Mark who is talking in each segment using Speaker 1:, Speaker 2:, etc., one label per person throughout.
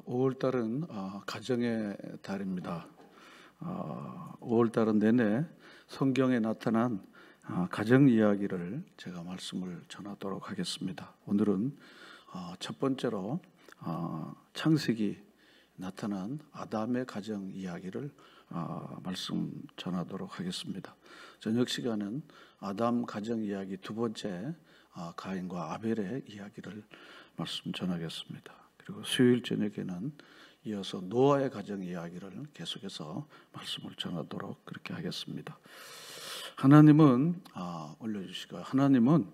Speaker 1: 5월달은 가정의 달입니다. 5월달은 내내 성경에 나타난 가정 이야기를 제가 말씀을 전하도록 하겠습니다. 오늘은 첫 번째로 창세기 나타난 아담의 가정 이야기를 말씀 전하도록 하겠습니다. 저녁 시간은 아담 가정 이야기 두 번째 가인과 아벨의 이야기를 말씀 전하겠습니다. 그리고 수요일 저녁에는 이어서 노아의 가정 이야기를 계속해서 말씀을 전하도록 그렇게 하겠습니다. 하나님은 올려주시고 하나님은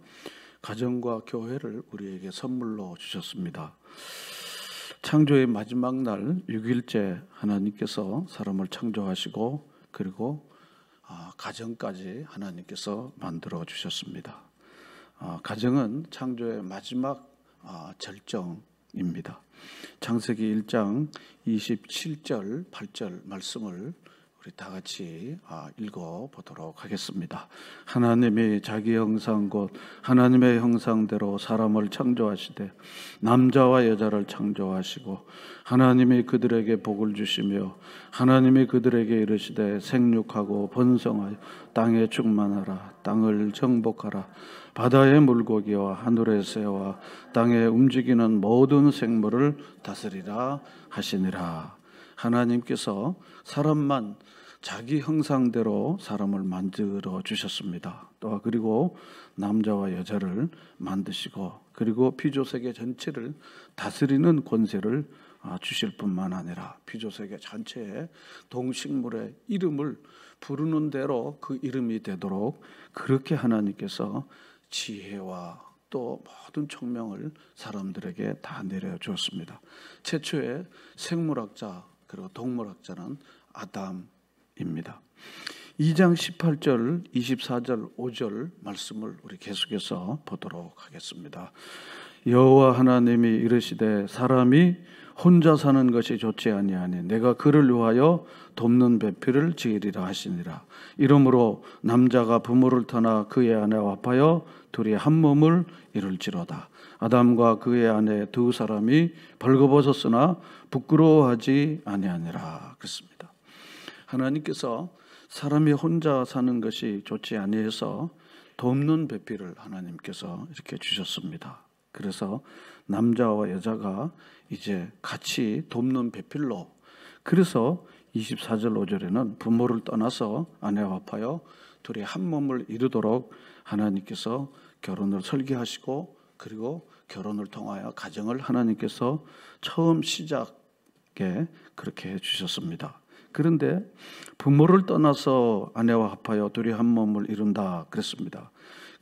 Speaker 1: 가정과 교회를 우리에게 선물로 주셨습니다. 창조의 마지막 날 6일째 하나님께서 사람을 창조하시고 그리고 가정까지 하나님께서 만들어 주셨습니다. 가정은 창조의 마지막 절정입니다. 창세기 1장 27절 8절 말씀을 우리 다 같이 읽어보도록 하겠습니다. 하나님이 자기 형상 곧 하나님의 형상대로 사람을 창조하시되 남자와 여자를 창조하시고 하나님이 그들에게 복을 주시며 하나님이 그들에게 이르시되 생육하고 번성하여 땅에 충만하라. 땅을 정복하라. 바다의 물고기와 하늘의 새와 땅에 움직이는 모든 생물을 다스리라 하시니라. 하나님께서 사람만 자기 형상대로 사람을 만들어 주셨습니다. 또 그리고 남자와 여자를 만드시고 그리고 피조세계 전체를 다스리는 권세를 주실 뿐만 아니라 피조세계 전체의 동식물의 이름을 부르는 대로 그 이름이 되도록 그렇게 하나님께서 지혜와 또 모든 총명을 사람들에게 다 내려주었습니다. 최초의 생물학자 그리고 동물학자는 아담입니다. 2장 18절, 24절, 5절 말씀을 우리 계속해서 보도록 하겠습니다. 여호와 하나님이 이르시되 사람이 혼자 사는 것이 좋지 아니하니 내가 그를 위하여 돕는 배필을 지으리라 하시니라. 이러므로 남자가 부모를 떠나 그의 아내와 합하여 둘이 한 몸을 이룰지로다. 아담과 그의 아내 두 사람이 벌거벗었으나 부끄러워하지 아니하니라. 그렇습니다. 하나님께서 사람이 혼자 사는 것이 좋지 아니해서 돕는 배필을 하나님께서 이렇게 주셨습니다. 그래서 남자와 여자가 이제 같이 돕는 배필로, 그래서 24절 5절에는 부모를 떠나서 아내와 합하여 둘이 한 몸을 이루도록 하나님께서 결혼을 설계하시고 그리고 결혼을 통하여 가정을 하나님께서 처음 시작에 그렇게 해주셨습니다. 그런데 부모를 떠나서 아내와 합하여 둘이 한 몸을 이룬다 그랬습니다.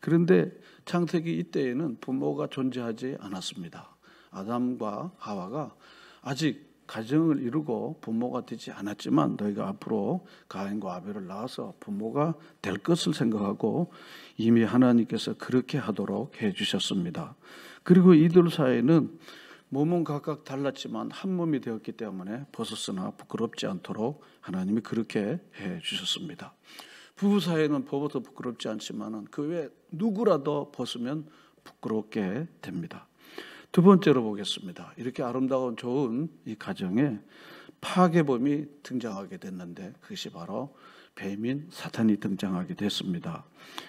Speaker 1: 그런데 창세기 이때에는 부모가 존재하지 않았습니다. 아담과 하와가 아직 가정을 이루고 부모가 되지 않았지만 너희가 앞으로 가인과 아벨을 낳아서 부모가 될 것을 생각하고 이미 하나님께서 그렇게 하도록 해주셨습니다. 그리고 이들 사이에는 몸은 각각 달랐지만 한 몸이 되었기 때문에 벗었으나 부끄럽지 않도록 하나님이 그렇게 해주셨습니다. 부부 사이에는 벗어도 부끄럽지 않지만 그 외에 누구라도 벗으면 부끄럽게 됩니다. 두 번째로 보겠습니다. 이렇게 아름다운 좋은 이 가정에 파괴범이 등장하게 됐는데 그것이 바로 뱀인 사탄이 등장하게 됐습니다.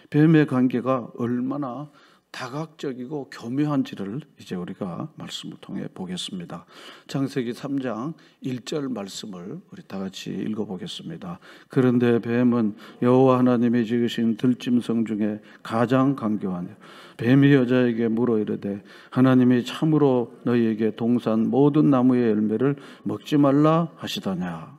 Speaker 1: 뱀의 관계가 얼마나 다각적이고 교묘한지를 이제 우리가 말씀을 통해 보겠습니다. 창세기 3장 1절 말씀을 우리 다 같이 읽어보겠습니다. 그런데 뱀은 여호와 하나님이 지으신 들짐승 중에 가장 간교하며 뱀이 여자에게 물어 이르되 하나님이 참으로 너희에게 동산 모든 나무의 열매를 먹지 말라 하시더냐.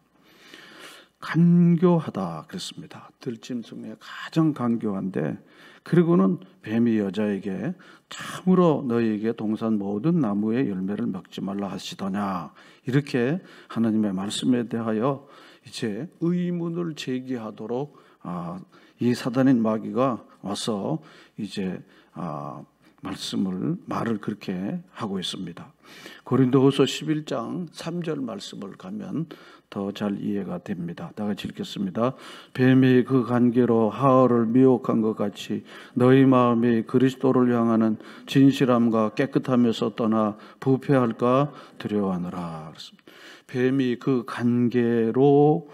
Speaker 1: 간교하다 그랬습니다. 들짐승 중에 가장 간교한데 그리고는 뱀이 여자에게 참으로 너희에게 동산 모든 나무의 열매를 먹지 말라 하시더냐. 이렇게 하나님의 말씀에 대하여 이제 의문을 제기하도록 이 사단인 마귀가 와서 이제 말을 그렇게 하고 있습니다. 고린도후서 11장 3절 말씀을 가면 더 잘 이해가 됩니다. 다 같이 읽겠습니다. 뱀이 그 간계로 하와를 미혹한 것 같이 너희 마음이 그리스도를 향하는 진실함과 깨끗함에서 떠나 부패할까 두려워하느라. 뱀이 그 간계로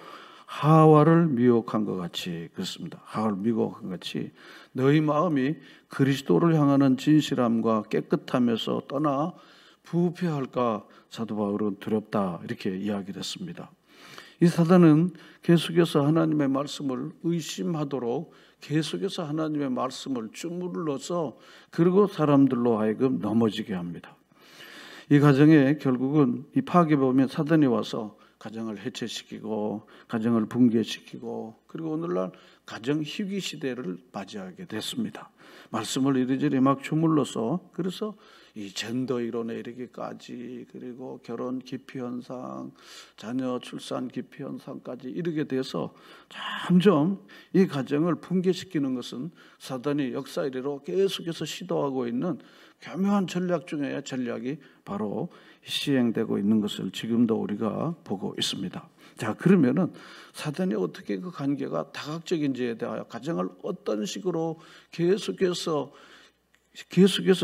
Speaker 1: 하와를 미혹한 것 같이, 그렇습니다. 하와를 미혹한 것 같이 너희 마음이 그리스도를 향하는 진실함과 깨끗함에서 떠나 부패할까 사도 바울은 두렵다, 이렇게 이야기를 했습니다. 이 사단은 계속해서 하나님의 말씀을 의심하도록 계속해서 하나님의 말씀을 주물러서 그리고 사람들로 하여금 넘어지게 합니다. 이 가정에 결국은 이 파괴 보면 사단이 와서 가정을 해체시키고 가정을 붕괴시키고 그리고 오늘날 가정 희귀 시대를 맞이하게 됐습니다. 말씀을 이리저리 막 주물러서 그래서 이 젠더 이론에 이르기까지 그리고 결혼 기피 현상, 자녀 출산 기피 현상까지 이르게 돼서 점점 이 가정을 붕괴시키는 것은 사단이 역사 이래로 계속해서 시도하고 있는 교묘한 전략 중에 전략이 바로 시행되고 있는 것을 지금도 우리가 보고 있습니다. 자, 그러면은 사단이 어떻게 그 관계가 다각적인지에 대하여 가정을 어떤 식으로 계속해서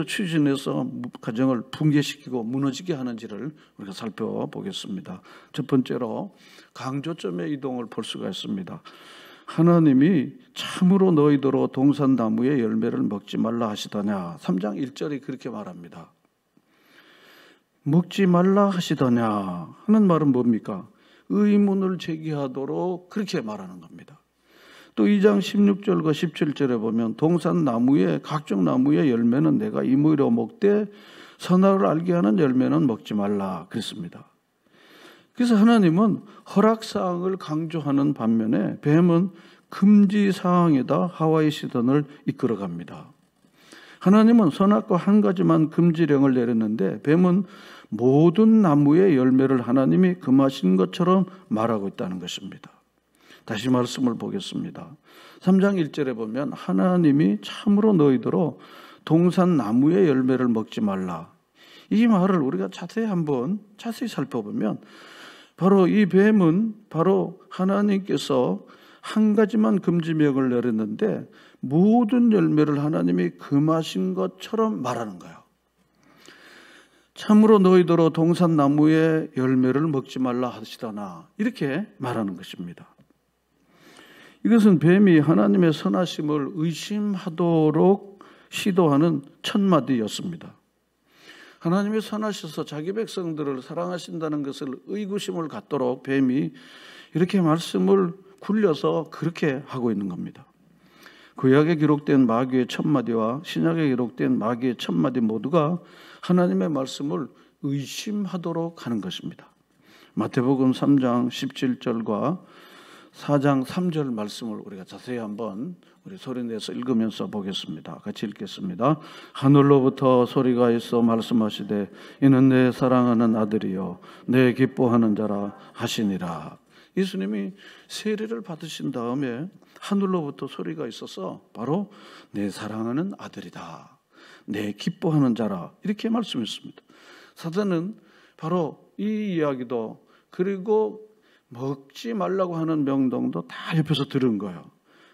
Speaker 1: 추진해서 가정을 붕괴시키고 무너지게 하는지를 우리가 살펴보겠습니다. 첫 번째로 강조점의 이동을 볼 수가 있습니다. 하나님이 참으로 너희더러 동산나무의 열매를 먹지 말라 하시더냐. 3장 1절이 그렇게 말합니다. 먹지 말라 하시더냐 하는 말은 뭡니까? 의문을 제기하도록 그렇게 말하는 겁니다. 또 2장 16절과 17절에 보면 동산나무의 각종 나무의 열매는 내가 이무로 먹되 선악을 알게 하는 열매는 먹지 말라 그랬습니다. 그래서 하나님은 허락사항을 강조하는 반면에 뱀은 금지사항에다 하와의 시선을 이끌어갑니다. 하나님은 선악과 한 가지만 금지령을 내렸는데 뱀은 모든 나무의 열매를 하나님이 금하신 것처럼 말하고 있다는 것입니다. 다시 말씀을 보겠습니다. 3장 1절에 보면 하나님이 참으로 너희더러 동산나무의 열매를 먹지 말라. 이 말을 우리가 자세히 살펴보면 바로 이 뱀은 바로 하나님께서 한 가지만 금지명을 내렸는데 모든 열매를 하나님이 금하신 것처럼 말하는 거예요. 참으로 너희더러 동산나무의 열매를 먹지 말라 하시다나 이렇게 말하는 것입니다. 이것은 뱀이 하나님의 선하심을 의심하도록 시도하는 첫마디였습니다. 하나님이 선하셔서 자기 백성들을 사랑하신다는 것을 의구심을 갖도록 뱀이 이렇게 말씀을 굴려서 그렇게 하고 있는 겁니다. 구약에 기록된 마귀의 첫마디와 신약에 기록된 마귀의 첫마디 모두가 하나님의 말씀을 의심하도록 하는 것입니다. 마태복음 3장 17절과 4장 3절 말씀을 우리가 자세히 한번 우리 소리내서 읽으면서 보겠습니다. 같이 읽겠습니다. 하늘로부터 소리가 있어 말씀하시되 이는 내 사랑하는 아들이요 내 기뻐하는 자라 하시니라. 예수님이 세례를 받으신 다음에 하늘로부터 소리가 있어서 바로 내 사랑하는 아들이다, 내 기뻐하는 자라 이렇게 말씀했습니다. 사단은 바로 이 이야기도 그리고 먹지 말라고 하는 명령도 다 옆에서 들은 거예요.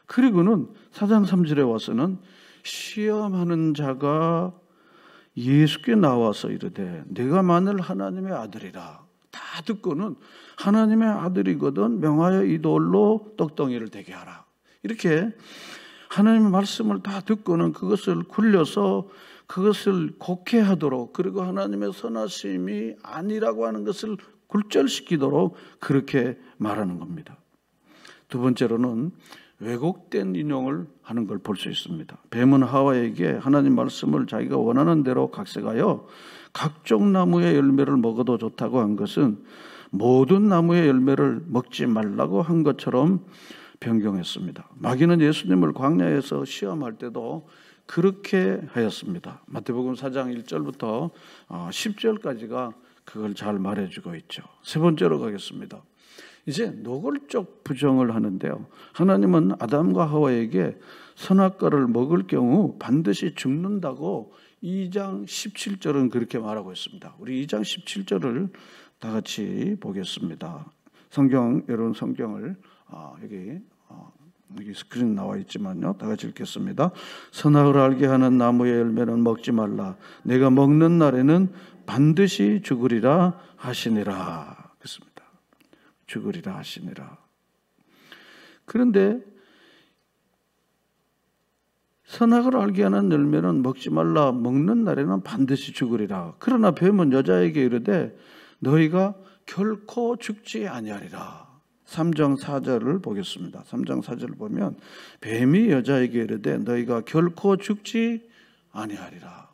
Speaker 1: 그리고는 4장 3절에 와서는 시험하는 자가 예수께 나와서 이르되 내가 만일 하나님의 아들이라. 다 듣고는 하나님의 아들이거든 명하여 이 돌로 떡덩이를 되게 하라. 이렇게 하나님의 말씀을 다 듣고는 그것을 굴려서 그것을 곡해하도록 그리고 하나님의 선하심이 아니라고 하는 것을 굴절시키도록 그렇게 말하는 겁니다. 두 번째로는 왜곡된 인용을 하는 걸 볼 수 있습니다. 뱀은 하와에게 하나님 말씀을 자기가 원하는 대로 각색하여 각종 나무의 열매를 먹어도 좋다고 한 것은 모든 나무의 열매를 먹지 말라고 한 것처럼 변경했습니다. 마귀는 예수님을 광야에서 시험할 때도 그렇게 하였습니다. 마태복음 4장 1절부터 10절까지가 그걸 잘 말해주고 있죠. 세 번째로 가겠습니다. 이제 노골적 부정을 하는데요. 하나님은 아담과 하와에게 선악과를 먹을 경우 반드시 죽는다고 2장 17절은 그렇게 말하고 있습니다. 우리 2장 17절을 다 같이 보겠습니다. 여러분 성경을 여기 스크린 나와 있지만요, 다 같이 읽겠습니다. 선악을 알게 하는 나무의 열매는 먹지 말라. 내가 먹는 날에는 반드시 죽으리라 하시니라. 그렇습니다. 죽으리라 하시니라. 그런데 선악을 알게 하는 열매는 먹지 말라. 먹는 날에는 반드시 죽으리라. 그러나 뱀은 여자에게 이르되 너희가 결코 죽지 아니하리라. 3장 4절을 보겠습니다. 3장 4절을 보면 뱀이 여자에게 이르되 너희가 결코 죽지 아니하리라.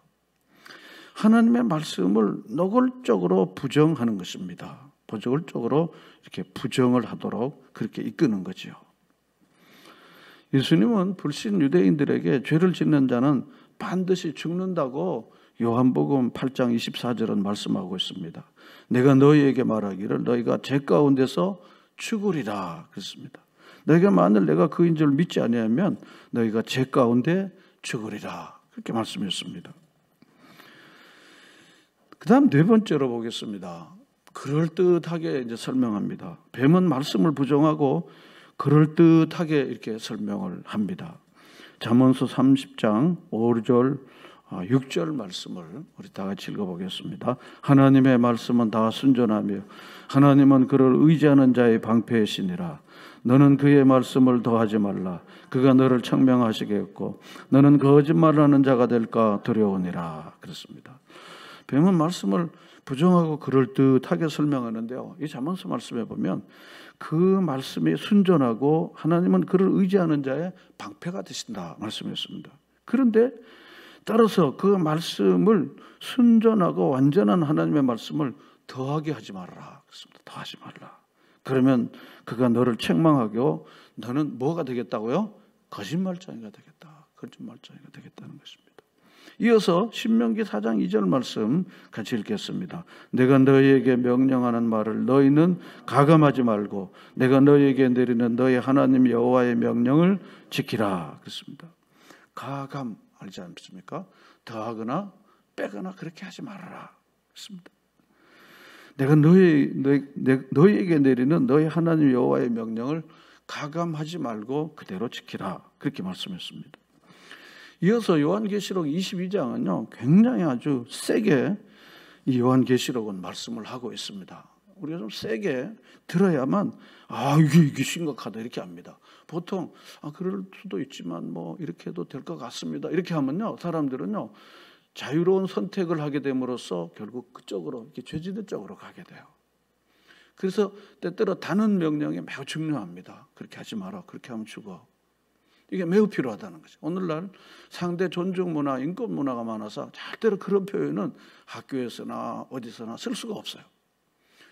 Speaker 1: 하나님의 말씀을 노골적으로 부정하는 것입니다. 노골적으로 이렇게 부정을 하도록 그렇게 이끄는 거죠. 예수님은 불신 유대인들에게 죄를 짓는 자는 반드시 죽는다고 요한복음 8장 24절은 말씀하고 있습니다. 내가 너희에게 말하기를 너희가 죄 가운데서 죽으리라 그랬습니다. 너희가 만일 내가 그인 줄 믿지 아니하면 너희가 죄 가운데 죽으리라 그렇게 말씀했습니다. 그 다음 네 번째로 보겠습니다. 그럴듯하게 이제 설명합니다. 뱀은 말씀을 부정하고 그럴듯하게 이렇게 설명을 합니다. 잠언서 30장 5절 6절 말씀을 우리 다 같이 읽어보겠습니다. 하나님의 말씀은 다 순전하며 하나님은 그를 의지하는 자의 방패이시니라. 너는 그의 말씀을 더하지 말라. 그가 너를 청명하시겠고 너는 거짓말하는 자가 될까 두려우니라. 그렇습니다. 뱀은 말씀을 부정하고 그럴듯하게 설명하는데요, 이 잠언서 말씀에 보면 그 말씀이 순전하고 하나님은 그를 의지하는 자의 방패가 되신다 말씀했습니다. 그런데 따라서 그 말씀을 순전하고 완전한 하나님의 말씀을 더하게 하지 말아라 그렇습니다. 더하지 말라. 그러면 그가 너를 책망하고 너는 뭐가 되겠다고요? 거짓말쟁이가 되겠다. 거짓말쟁이가 되겠다는 것입니다. 이어서 신명기 4장 2절 말씀 같이 읽겠습니다. 내가 너희에게 명령하는 말을 너희는 가감하지 말고 내가 너희에게 내리는 너희 하나님 여호와의 명령을 지키라 그렇습니다. 가감 알지 않습니까? 더하거나 빼거나 그렇게 하지 말아라 그렇습니다. 내가 너희에게 내리는 너희 하나님 여호와의 명령을 가감하지 말고 그대로 지키라 그렇게 말씀했습니다. 이어서 요한계시록 22장은요 굉장히 아주 세게 이 요한계시록은 말씀을 하고 있습니다. 우리가 좀 세게 들어야만 이게 심각하다 이렇게 합니다. 보통 그럴 수도 있지만 뭐 이렇게 해도 될 것 같습니다 이렇게 하면요 사람들은요 자유로운 선택을 하게 됨으로써 결국 그쪽으로 이렇게 죄지는 쪽으로 가게 돼요. 그래서 때때로 다는 명령이 매우 중요합니다. 그렇게 하지 마라. 그렇게 하면 죽어. 이게 매우 필요하다는 거죠. 오늘날 상대 존중 문화, 인권 문화가 많아서 절대로 그런 표현은 학교에서나 어디서나 쓸 수가 없어요.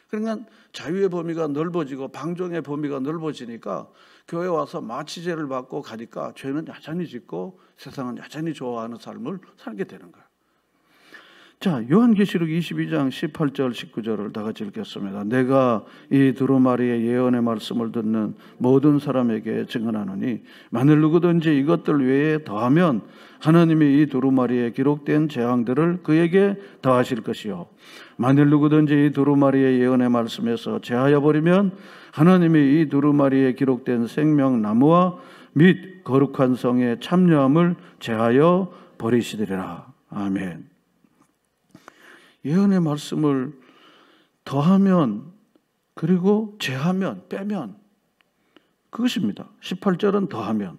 Speaker 1: 그러니까 자유의 범위가 넓어지고 방종의 범위가 넓어지니까 교회 와서 마취제를 받고 가니까 죄는 여전히 짓고 세상은 여전히 좋아하는 삶을 살게 되는 거예요. 자, 요한계시록 22장 18절 19절을 다 같이 읽겠습니다. 내가 이 두루마리의 예언의 말씀을 듣는 모든 사람에게 증언하노니 만일 누구든지 이것들 외에 더하면 하나님이 이 두루마리에 기록된 재앙들을 그에게 더하실 것이요 만일 누구든지 이 두루마리의 예언의 말씀에서 제하여 버리면 하나님이 이 두루마리에 기록된 생명나무와 및 거룩한 성의 참여함을 제하여 버리시리라. 아멘. 예언의 말씀을 더하면 그리고 제하면 빼면 그것입니다. 18절은 더하면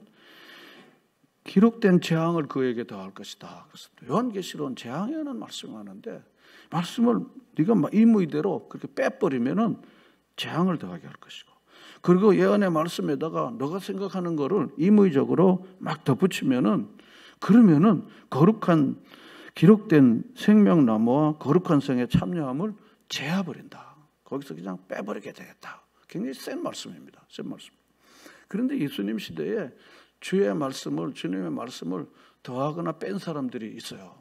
Speaker 1: 기록된 재앙을 그에게 더할 것이다. 요한계시록은 재앙에 관한 말씀이 많은데 말씀을 네가 임의대로 그렇게 빼버리면은 재앙을 더하게 할 것이고 그리고 예언의 말씀에다가 너가 생각하는 거를 임의적으로 막 덧붙이면은 그러면은 거룩한 기록된 생명나무와 거룩한 성의 참여함을 제하버린다. 거기서 그냥 빼버리게 되겠다. 굉장히 센 말씀입니다. 센 말씀. 그런데 예수님 시대에 주님의 말씀을 더하거나 뺀 사람들이 있어요.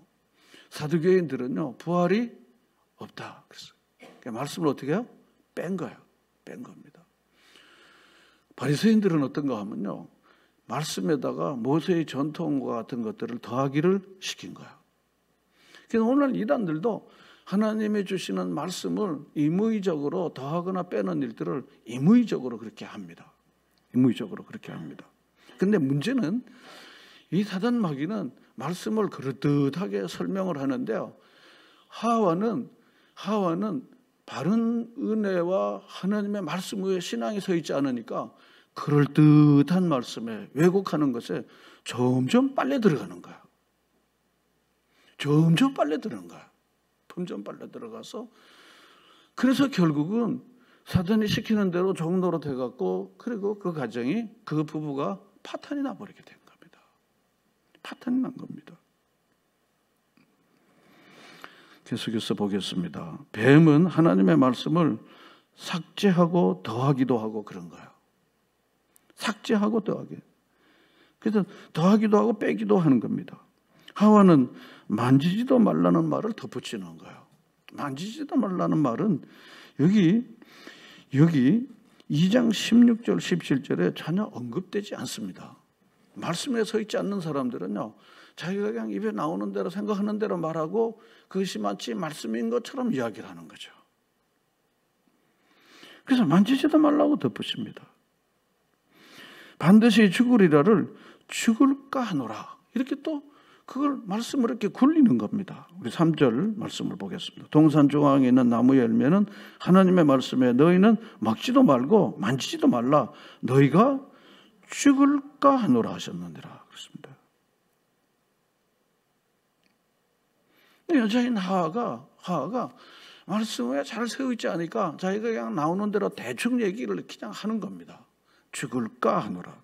Speaker 1: 사두개인들은요 부활이 없다. 그랬어요. 그러니까 말씀을 어떻게 해요? 뺀 거예요. 뺀 겁니다. 바리새인들은 어떤가 하면요 말씀에다가 모세의 전통과 같은 것들을 더하기를 시킨 거예요. 그래서 오늘 이단들도 하나님이 주시는 말씀을 임의적으로 더하거나 빼는 일들을 임의적으로 그렇게 합니다. 임의적으로 그렇게 합니다. 근데 문제는 이 사단 마귀는 말씀을 그럴듯하게 설명을 하는데요. 하와는 바른 은혜와 하나님의 말씀 위에 신앙이 서 있지 않으니까 그럴듯한 말씀에 왜곡하는 것에 점점 빨려 들어가는 거야. 점점 빨려 들어가는 거야. 점점 빨려 들어가서 그래서 결국은 사단이 시키는 대로 종로로 돼갖고 그리고 그 가정이 그 부부가 파탄이 나버리게 된 겁니다. 파탄이 난 겁니다. 계속해서 보겠습니다. 뱀은 하나님의 말씀을 삭제하고 더하기도 하고 그런 거예요. 삭제하고 더하기. 그래서 더하기도 하고 빼기도 하는 겁니다. 하와는 만지지도 말라는 말을 덧붙이는 거예요. 만지지도 말라는 말은 여기 2장 16절 17절에 전혀 언급되지 않습니다. 말씀에 서 있지 않는 사람들은요, 자기가 그냥 입에 나오는 대로 생각하는 대로 말하고 그것이 마치 말씀인 것처럼 이야기를 하는 거죠. 그래서 만지지도 말라고 덧붙입니다. 반드시 죽으리라를 죽을까 하노라. 이렇게 또 그걸 말씀을 이렇게 굴리는 겁니다. 우리 3절 말씀을 보겠습니다. 동산 중앙에 있는 나무 열매는 하나님의 말씀에 너희는 먹지도 말고 만지지도 말라. 너희가 죽을까 하노라 하셨느니라. 그렇습니다. 여자인 하와가 말씀에 잘 세워있지 않으니까 자기가 그냥 나오는 대로 대충 얘기를 그냥 하는 겁니다. 죽을까 하노라.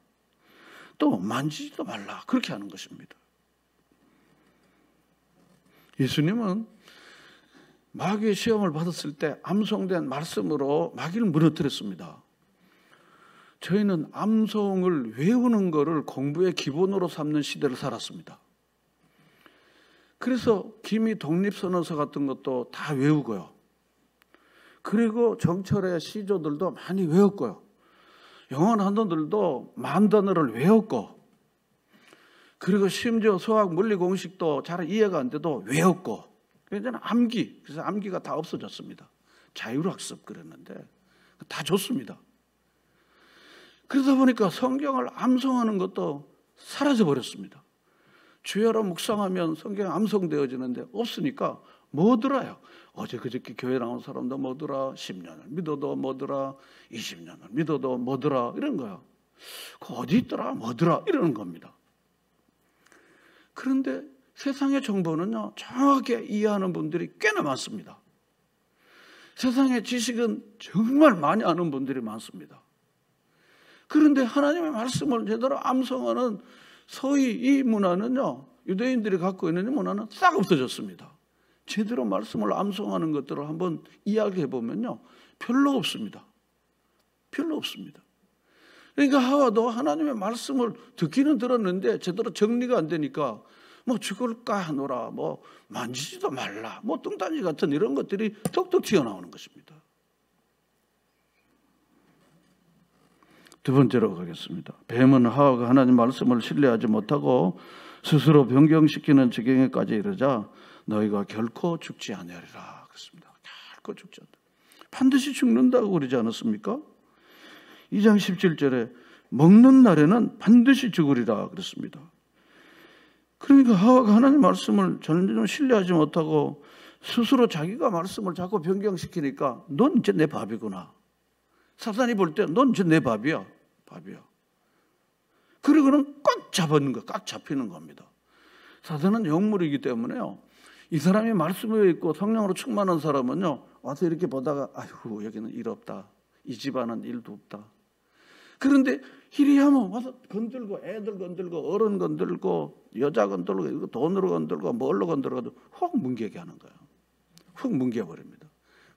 Speaker 1: 또 만지지도 말라. 그렇게 하는 것입니다. 예수님은 마귀의 시험을 받았을 때 암송된 말씀으로 마귀를 무너뜨렸습니다. 저희는 암송을 외우는 것을 공부의 기본으로 삼는 시대를 살았습니다. 그래서 기미 독립선언서 같은 것도 다 외우고요. 그리고 정철의 시조들도 많이 외웠고요. 영어 단어들도 10,000단어를 외웠고, 그리고 심지어 수학 물리 공식도 잘 이해가 안 돼도 외웠고, 그래서 암기, 그래서 암기가 다 없어졌습니다. 자율학습 그랬는데 다 좋습니다. 그러다 보니까 성경을 암송하는 것도 사라져 버렸습니다. 주야로 묵상하면 성경 암송되어지는데 없으니까 뭐 들어요? 어제 그저께 교회 나온 사람도 뭐더라, 10년을 믿어도 뭐더라, 20년을 믿어도 뭐더라, 이런 거야. 그 어디 있더라, 뭐더라, 이러는 겁니다. 그런데 세상의 정보는요, 정확하게 이해하는 분들이 꽤나 많습니다. 세상의 지식은 정말 많이 아는 분들이 많습니다. 그런데 하나님의 말씀을 제대로 암송하는 소위 이 문화는요, 유대인들이 갖고 있는 이 문화는 싹 없어졌습니다. 제대로 말씀을 암송하는 것들을 한번 이야기해 보면요, 별로 없습니다. 별로 없습니다. 그러니까 하와도 하나님의 말씀을 듣기는 들었는데 제대로 정리가 안 되니까 뭐 죽을까 하노라, 뭐 만지지도 말라, 뭐 뚱딴지 같은 이런 것들이 톡톡 튀어나오는 것입니다. 두 번째로 가겠습니다. 뱀은 하와가 하나님 말씀을 신뢰하지 못하고 스스로 변경시키는 지경에까지 이르자 너희가 결코 죽지 아니하리라. 그렇습니다. 결코 죽지 않는다. 반드시 죽는다고 그러지 않았습니까? 2장 17절에 먹는 날에는 반드시 죽으리라 그랬습니다. 그러니까 하와가 하나님 말씀을 전혀 신뢰하지 못하고 스스로 자기가 말씀을 자꾸 변경시키니까 넌 이제 내 밥이구나. 사탄이 볼 때 넌 이제 내 밥이야. 그러고는 꽉 잡는 거, 꽉 잡히는 겁니다. 사탄은 영물이기 때문에요. 이 사람이 말씀에 있고 성령으로 충만한 사람은요, 와서 이렇게 보다가 아이고 여기는 일 없다. 이 집안은 일도 없다. 그런데 이리하면 와서 건들고 애들 건들고 어른 건들고 여자 건들고 돈으로 건들고 뭘로 건들고도 확 뭉개게 하는 거예요. 훅 뭉개버립니다.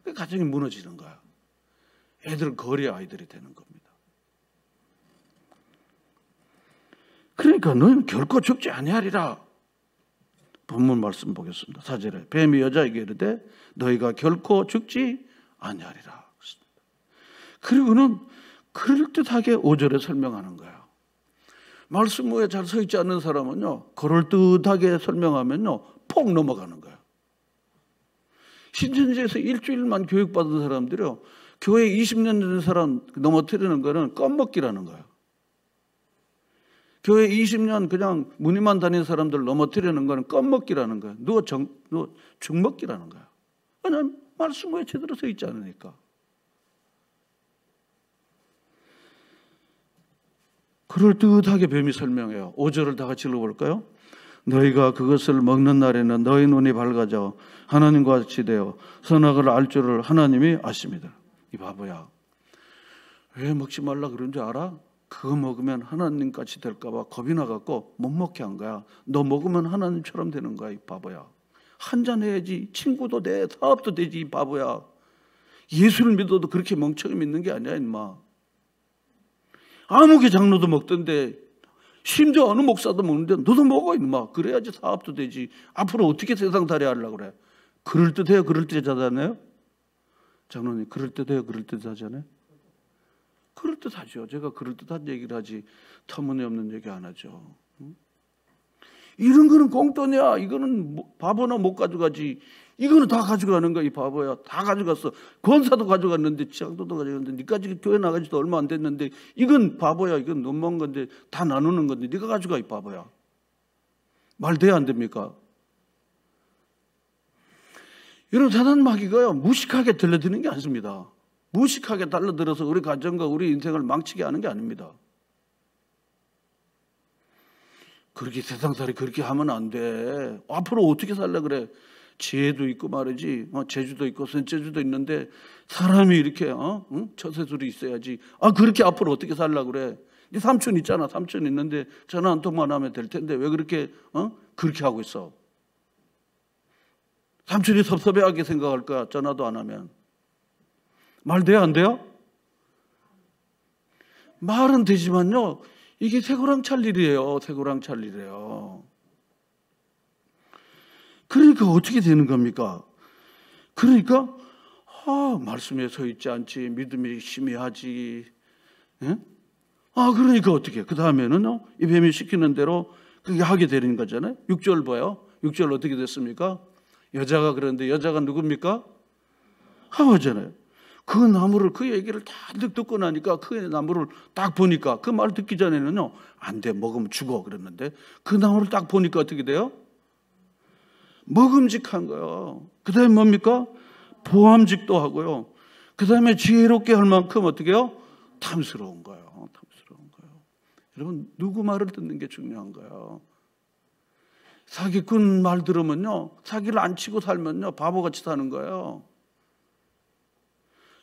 Speaker 1: 그 가정이 무너지는 거야. 애들은 거리 아이들이 되는 겁니다. 그러니까 너희는 결코 죽지 아니하리라. 본문 말씀 보겠습니다. 4절에 뱀이 여자에게 이르되 너희가 결코 죽지 아니하리라. 그리고는 그럴듯하게 5절에 설명하는 거예요. 말씀 위에 잘 서 있지 않는 사람은요, 그럴듯하게 설명하면요 폭 넘어가는 거예요. 신천지에서 일주일만 교육받은 사람들이요, 교회 20년 된 사람 넘어뜨리는 거는 껌먹기라는 거예요. 교회 20년 그냥 무늬만 다닌 사람들 넘어뜨리는 거는 껌먹기라는 거예요. 누가 죽먹기라는 거예요. 왜냐하면 말씀 왜 제대로 서 있지 않으니까. 그럴듯하게 뱀이 설명해요. 5절을 다 같이 읽어볼까요? 너희가 그것을 먹는 날에는 너희 눈이 밝아져 하나님과 같이 되어 선악을 알 줄을 하나님이 아십니다. 이 바보야, 왜 먹지 말라 그런 줄 알아? 그거 먹으면 하나님같이 될까 봐 겁이 나갖고 못 먹게 한 거야. 너 먹으면 하나님처럼 되는 거야, 이 바보야. 한잔 해야지. 친구도 돼, 사업도 되지, 이 바보야. 예수를 믿어도 그렇게 멍청이 믿는 게 아니야, 임마. 아무개 장로도 먹던데, 심지어 어느 목사도 먹는데 너도 먹어, 임마. 그래야지 사업도 되지. 앞으로 어떻게 세상 살이 하려고 그래? 그럴듯해요, 그럴듯하잖아요? 장로님, 그럴듯해요, 그럴듯하잖아요? 그럴듯하죠. 제가 그럴듯한 얘기를 하지 터무니없는 얘기 안 하죠. 이런 거는 공돈이야. 이거는 바보나 못 가져가지. 이거는 다 가져가는 거야, 이 바보야. 다 가져갔어. 권사도 가져갔는데, 지장도도 가져갔는데, 니까지 교회 나가지도 얼마 안 됐는데, 이건 바보야. 이건 너무한 건데, 다 나누는 건데, 네가 가져가, 이 바보야. 말 돼야 안 됩니까? 여러분, 사단 마귀가요, 무식하게 들려드는 게 아닙니다. 무식하게 달라들어서 우리 가정과 우리 인생을 망치게 하는 게 아닙니다. 그렇게 세상살이 그렇게 하면 안 돼. 앞으로 어떻게 살려 그래? 지혜도 있고 말이지, 재주도 있고 선재주도 있는데 사람이 이렇게 처세술이 있어야지. 그렇게 앞으로 어떻게 살려 그래? 네 삼촌 있잖아. 삼촌 있는데 전화 한 통만 하면 될 텐데 왜 그렇게 그렇게 하고 있어? 삼촌이 섭섭해하게 생각할 거야. 전화도 안 하면. 말 돼요, 안 돼요? 말은 되지만요, 이게 쇠고랑 찰 일이에요. 쇠고랑 찰 일이에요. 그러니까 어떻게 되는 겁니까? 그러니까 말씀에 서 있지 않지, 믿음이 희미하지. 예? 그러니까 어떻게? 그 다음에는요, 이 뱀이 시키는 대로 그게 하게 되는 거잖아요. 6절 봐요. 6절 어떻게 됐습니까? 여자가 그러는데 여자가 누굽니까? 하와잖아요. 그 나무를, 그 얘기를 다 듣고 나니까 그 나무를 딱 보니까, 그 말 듣기 전에는요, 안 돼, 먹으면 죽어 그랬는데, 그 나무를 딱 보니까 어떻게 돼요? 먹음직한 거예요. 그 다음에 뭡니까? 보암직도 하고요. 그 다음에 지혜롭게 할 만큼 어떻게 해요? 탐스러운 거예요. 탐스러운 거예요. 여러분, 누구 말을 듣는 게 중요한 거예요. 사기꾼 말 들으면요, 사기를 안 치고 살면요, 바보같이 사는 거예요.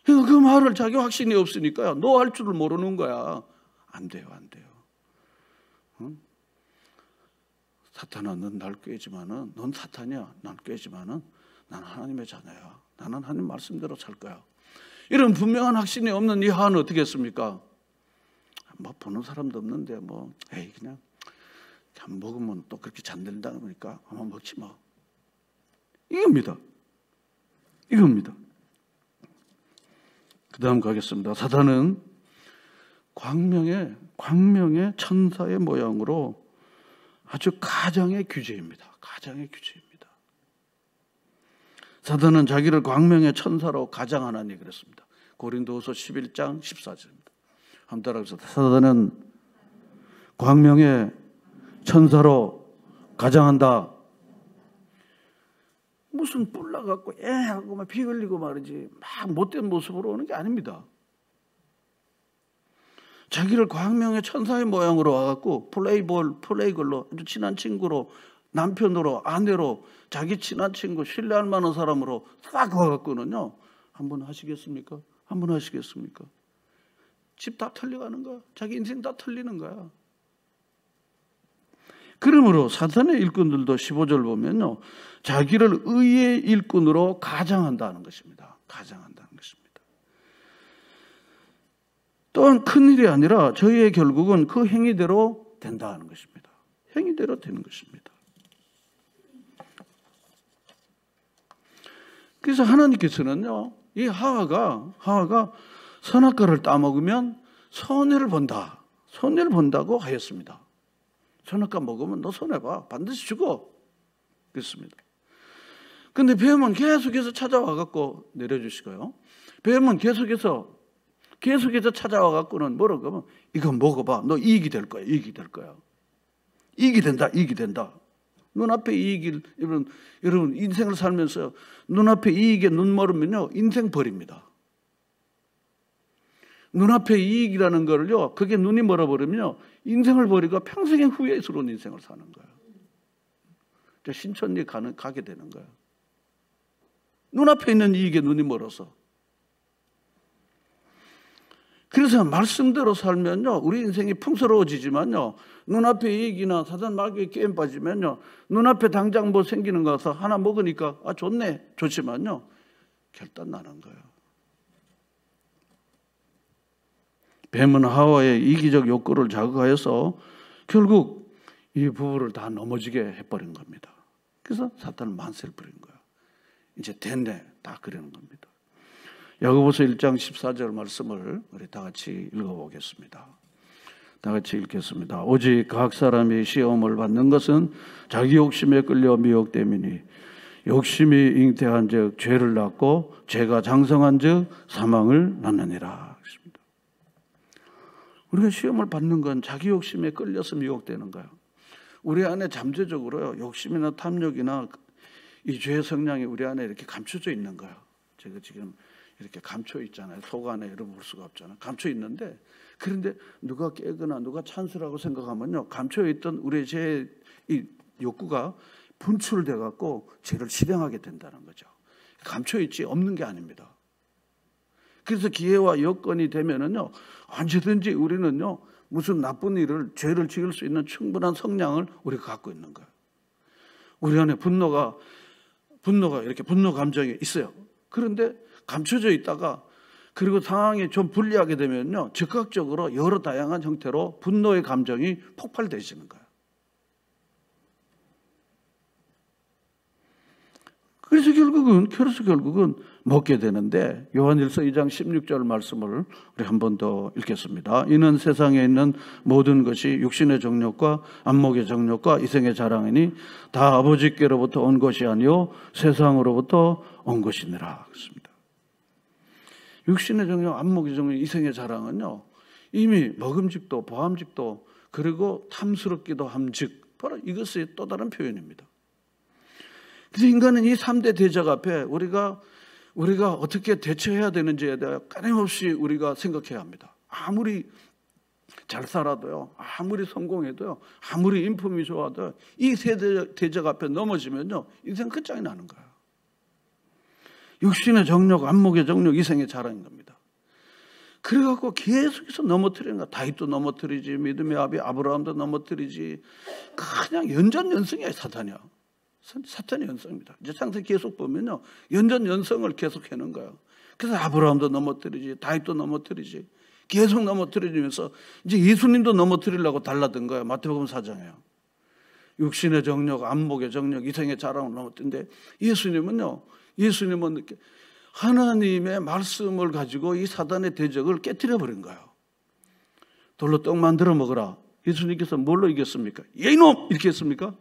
Speaker 1: 그 말을 자기 확신이 없으니까요, 너 할 줄을 모르는 거야. 안 돼요, 안 돼요. 사탄아, 넌 날 꾀지만은, 넌 사탄이야. 난 꾀지만은, 난 하나님의 자녀야. 나는 하나님 말씀대로 살 거야. 이런 분명한 확신이 없는 이 하는 어떻게 했습니까? 뭐 보는 사람도 없는데 에이 그냥 안 먹으면 또 그렇게 잠들다 보니까 한번 먹지 뭐. 이겁니다. 이겁니다. 그 다음 가겠습니다. 사탄은 광명의 천사의 모양으로 아주 가장의 규제입니다. 가장의 규제입니다. 사탄은 자기를 광명의 천사로 가장하나니 그랬습니다. 고린도후서 11장 14절입니다. 한번 따라해서 사탄은 광명의 천사로 가장한다. 무슨 뿔 나갖고 하고 막 피 흘리고 말이지 막 못된 모습으로 오는 게 아닙니다. 자기를 광명의 천사의 모양으로 와갖고 플레이걸로 아주 친한 친구로, 남편으로, 아내로, 자기 친한 친구, 신뢰할 만한 사람으로 딱 와갖고는요, 한번 하시겠습니까? 한번 하시겠습니까? 집 다 털려가는 거야. 자기 인생 다 털리는 거야. 그러므로 사탄의 일꾼들도 15절 보면요, 자기를 의의 일꾼으로 가장한다는 것입니다. 가장한다는 것입니다. 또한 큰일이 아니라 저희의 결국은 그 행위대로 된다는 것입니다. 행위대로 되는 것입니다. 그래서 하나님께서는요, 이 하와가 선악과를 따먹으면 손해를 본다. 손해를 본다고 하였습니다. 선악과 먹으면 너 손해봐. 반드시 죽어. 그렇습니다. 근데 뱀은 계속해서 찾아와 갖고 내려주시고요. 뱀은 계속해서 찾아와 갖고는 뭐라고 하면 이거 먹어봐. 너 이익이 될 거야. 이익이 될 거야. 이익이 된다. 이익이 된다. 눈앞에 이익을 여러분 인생을 살면서 눈앞에 이익에 눈 멀으면요 인생 버립니다. 눈앞에 이익이라는 거를요 그게 눈이 멀어버리면요 인생을 버리고 평생의 후회스러운 인생을 사는 거예요. 신천지에 가게 되는 거예요. 눈앞에 있는 이익에 눈이 멀어서. 그래서 말씀대로 살면요 우리 인생이 풍요로워지지만요 눈앞에 이익이나 사단 마귀의 게임 빠지면요 눈앞에 당장 뭐 생기는 거 가서 하나 먹으니까 좋네 좋지만요 결단 나는 거예요. 뱀은 하와의 이기적 욕구를 자극하여서 결국 이 부부를 다 넘어지게 해버린 겁니다. 그래서 사탄은 만세를 부린 거예요. 이제 됐네 다 그러는 겁니다. 야고보서 1장 14절 말씀을 우리 다 같이 읽어보겠습니다. 다 같이 읽겠습니다. 오직 각 사람이 시험을 받는 것은 자기 욕심에 끌려 미혹됨이니 욕심이 잉태한 즉 죄를 낳고 죄가 장성한 즉 사망을 낳느니라. 우리가 시험을 받는 건 자기 욕심에 끌려서 미혹되는 거예요. 우리 안에 잠재적으로요 욕심이나 탐욕이나 이 죄의 성향이 우리 안에 이렇게 감춰져 있는 거예요. 제가 지금 이렇게 감춰 있잖아요. 속 안에 열어볼 수가 없잖아요. 감춰 있는데 그런데 누가 깨거나 누가 찬스라고 생각하면요 감춰 있던 우리의 죄의 이 욕구가 분출돼 갖고 죄를 실행하게 된다는 거죠. 감춰 있지 없는 게 아닙니다. 그래서 기회와 여건이 되면은요 언제든지 우리는요 무슨 나쁜 일을 죄를 지을 수 있는 충분한 성량을 우리가 갖고 있는 거예요. 우리 안에 분노가 이렇게 분노 감정이 있어요. 그런데 감춰져 있다가 그리고 상황이 좀 불리하게 되면요 즉각적으로 여러 다양한 형태로 분노의 감정이 폭발되시는 거예요. 그래서 결국은 먹게 되는데 요한일서 2장 16절 말씀을 우리 한 번 더 읽겠습니다. 이는 세상에 있는 모든 것이 육신의 정욕과 안목의 정욕과 이생의 자랑이니 다 아버지께로부터 온 것이 아니요 세상으로부터 온 것이니라. 그렇습니다. 육신의 정욕, 안목의 정욕, 이생의 자랑은요 이미 먹음직도 보암직도 그리고 탐스럽기도 함즉 바로 이것의 또 다른 표현입니다. 그래서 인간은 이 3대 대적 앞에 우리가 어떻게 대처해야 되는지에 대해 끊임없이 우리가 생각해야 합니다. 아무리 잘 살아도요, 아무리 성공해도요, 아무리 인품이 좋아도 이 세 대적 앞에 넘어지면요 인생 끝장이 나는 거예요. 육신의 정욕, 안목의 정욕, 이생의 자랑인 겁니다. 그래갖고 계속해서 넘어뜨리는 거야. 다윗도 넘어뜨리지, 믿음의 아비 아브라함도 넘어뜨리지. 그냥 연전연승이야 사탄이야. 사탄의 연성입니다. 이제 창세기 계속 보면요 연전연성을 계속 해는 거예요. 그래서 아브라함도 넘어뜨리지 다윗도 넘어뜨리지 계속 넘어뜨리면서 이제 예수님도 넘어뜨리려고 달라든 거예요. 마태복음 4장에요. 육신의 정욕, 안목의 정욕, 이생의 자랑을 넘어뜨리는데 예수님은 이렇게 하나님의 말씀을 가지고 이 사단의 대적을 깨뜨려 버린 거예요. 돌로 떡 만들어 먹으라. 예수님께서 뭘로 이겼습니까? 야 이놈! 이렇게 했습니까?